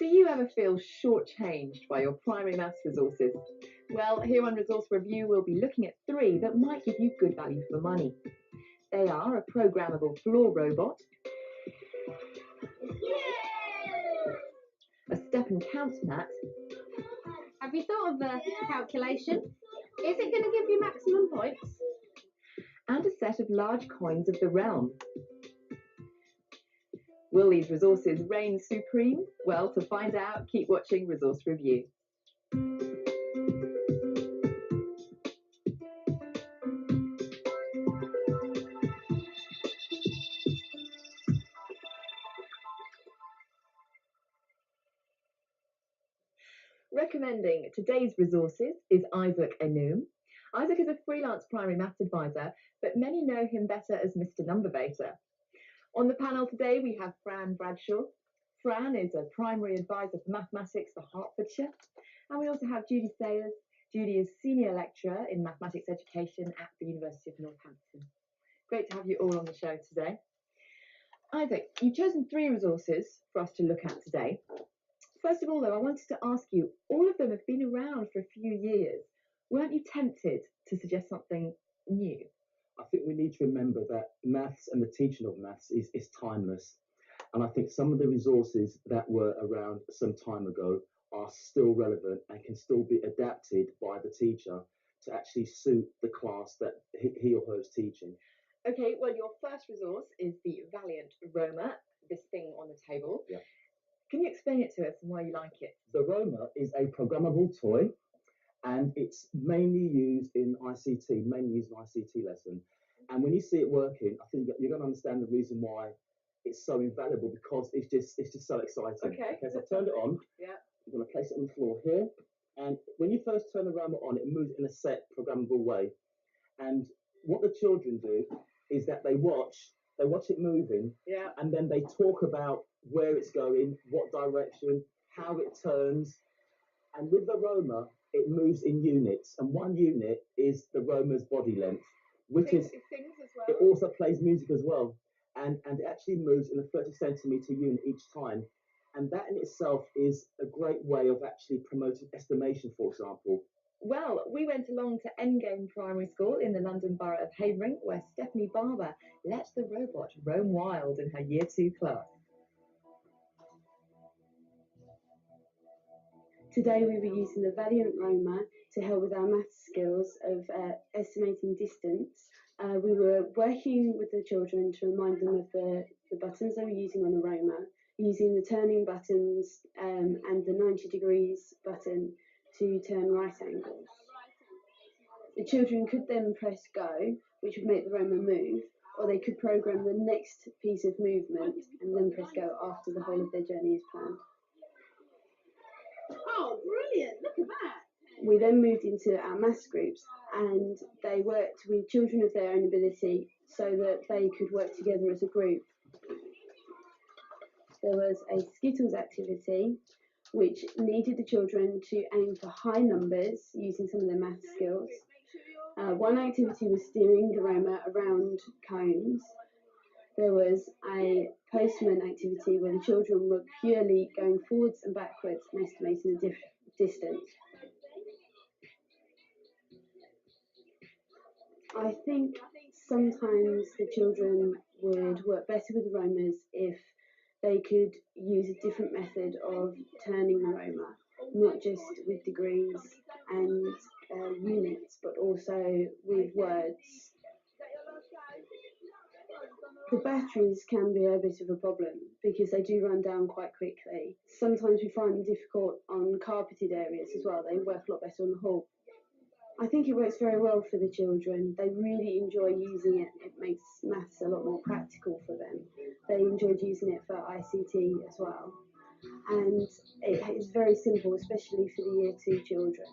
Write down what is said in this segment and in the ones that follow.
Do you ever feel shortchanged by your primary maths resources? Well, here on Resource Review, we'll be looking at 3 that might give you good value for money. They are a programmable floor robot, a step and count mat. Have you thought of the calculation? Is it going to give you maximum points? And a set of large coins of the realm. Will these resources reign supreme? Well, to find out, keep watching Resource Review. Recommending today's resources is Isaac Enum. Isaac is a freelance primary maths advisor, but many know him better as Mr. Numbervator. On the panel today, we have Fran Bradshaw. Fran is a primary advisor for mathematics for Hertfordshire. And we also have Judy Sayers. Judy is senior lecturer in mathematics education at the University of Northampton. Great to have you all on the show today. Isaac, you've chosen 3 resources for us to look at today. First of all, though, I wanted to ask you, all of them have been around for a few years. Weren't you tempted to suggest something new? I think we need to remember that maths and the teaching of maths is timeless. And I think some of the resources that were around some time ago are still relevant and can still be adapted by the teacher to actually suit the class that he or her is teaching. Okay, well, your first resource is the Valiant Roamer, this thing on the table. Yeah. Can you explain it to us and why you like it? The Roamer is a programmable toy, and it's mainly used in ICT lesson. And when you see it working, I think you're going to understand the reason why it's so invaluable, because it's just so exciting. Okay, so I've turned it on. Yeah. I'm going to place it on the floor here. And when you first turn the Roamer on, it moves in a set programmable way. And what the children do is that they watch it moving, Yeah. and then they talk about where it's going, what direction, how it turns. And with the Roamer, it moves in units, and 1 unit is the Roamer's body length, which It is sings as well. it also plays music as well, and it actually moves in a 30 centimeter unit each time. And that in itself is a great way of actually promoting estimation, for example. Well, we went along to Endgame Primary School in the London Borough of Havering, where Stephanie Barber let the robot roam wild in her Year 2 class. Today we were using the Valiant Roamer to help with our maths skills of estimating distance. We were working with the children to remind them of the buttons they were using on the Roamer, using the turning buttons and the 90 degrees button to turn right angles. The children could then press go, which would make the Roamer move, or they could program the next piece of movement and then press go after the whole of their journey is planned. Oh, brilliant! Look at that! We then moved into our maths groups, and they worked with children of their own ability so that they could work together as a group. There was a Skittles activity which needed the children to aim for high numbers using some of their maths skills. One activity was steering the Roamer around cones. There was a postman activity where the children were purely going forwards and backwards and estimating the distance. I think sometimes the children would work better with the Roamers if they could use a different method of turning the Roamer, not just with degrees and units, but also with words. The batteries can be a bit of a problem because they do run down quite quickly. Sometimes we find them difficult on carpeted areas as well. They work a lot better on the hall. I think it works very well for the children. They really enjoy using it. It makes maths a lot more practical for them. They enjoyed using it for ICT as well. And it is very simple, especially for the Year 2 children.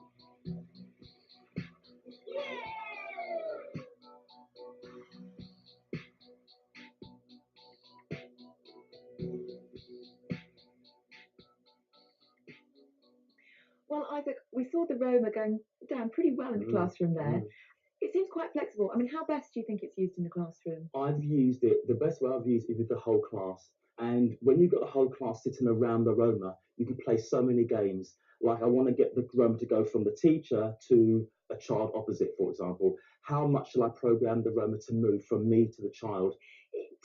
Well, Isaac, we saw the Roamer going down pretty well in the classroom there. It seems quite flexible. I mean, how best do you think it's used in the classroom? I've used it, the best way I've used it with the whole class. And when you've got the whole class sitting around the Roamer, you can play so many games. Like I want to get the Roma to go from the teacher to a child opposite, for example. How much shall I program the Roma to move from me to the child?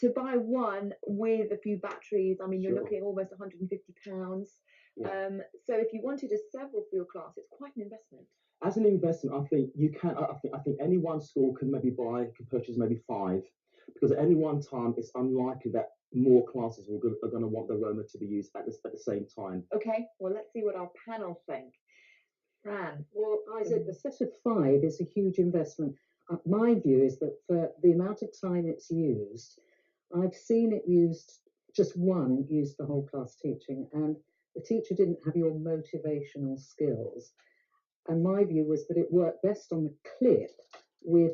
To buy one with a few batteries, I mean, you're Sure. looking at almost £150. Yeah. So if you wanted a several for your class, it's quite an investment. As an investment, I think you can. I think any one school can can purchase maybe 5, because at any one time it's unlikely that more classes are going to want the Roma to be used at the same time. Okay, well, let's see what our panel think. Fran. Well, Isaac, the set of 5 is a huge investment. My view is that for the amount of time it's used, I've seen it used, just one used the whole class teaching, and the teacher didn't have your motivational skills. And my view was that it worked best on the clip with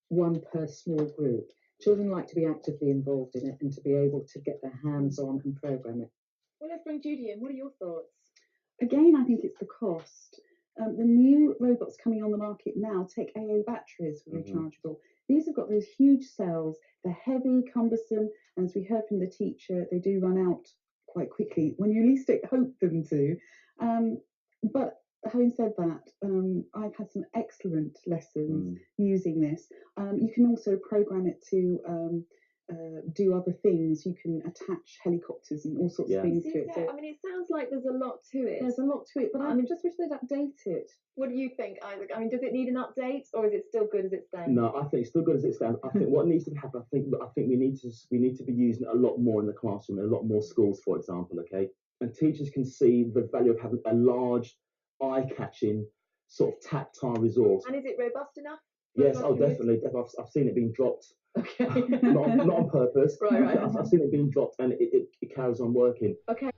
one per small group. Children like to be actively involved in it and to be able to get their hands on and program it. Well, let's bring Judy in. What are your thoughts? Again, I think it's the cost. The new robots coming on the market now take AA batteries, rechargeable. These have got those huge cells. They're heavy, cumbersome, and as we heard from the teacher, they do run out quite quickly when you least hope them to. But having said that, I've had some excellent lessons using this. You can also program it to do other things. You can attach helicopters and all sorts of things to it. So I mean, it sounds like there's a lot to it. there's a lot to it, but I just wish they'd update it. What do you think, Isaac? I mean, does it need an update, or is it still good as it stands? No, I think it's still good as it stands. I think what needs to happen, I think we need to be using it a lot more in the classroom, in a lot more schools, for example. Okay, and teachers can see the value of having a large, eye-catching, sort of tactile resource. And is it robust enough? Yes, oh, definitely. I've seen it being dropped. Okay. not on purpose. Right. I've seen it being dropped, and it carries on working. Okay.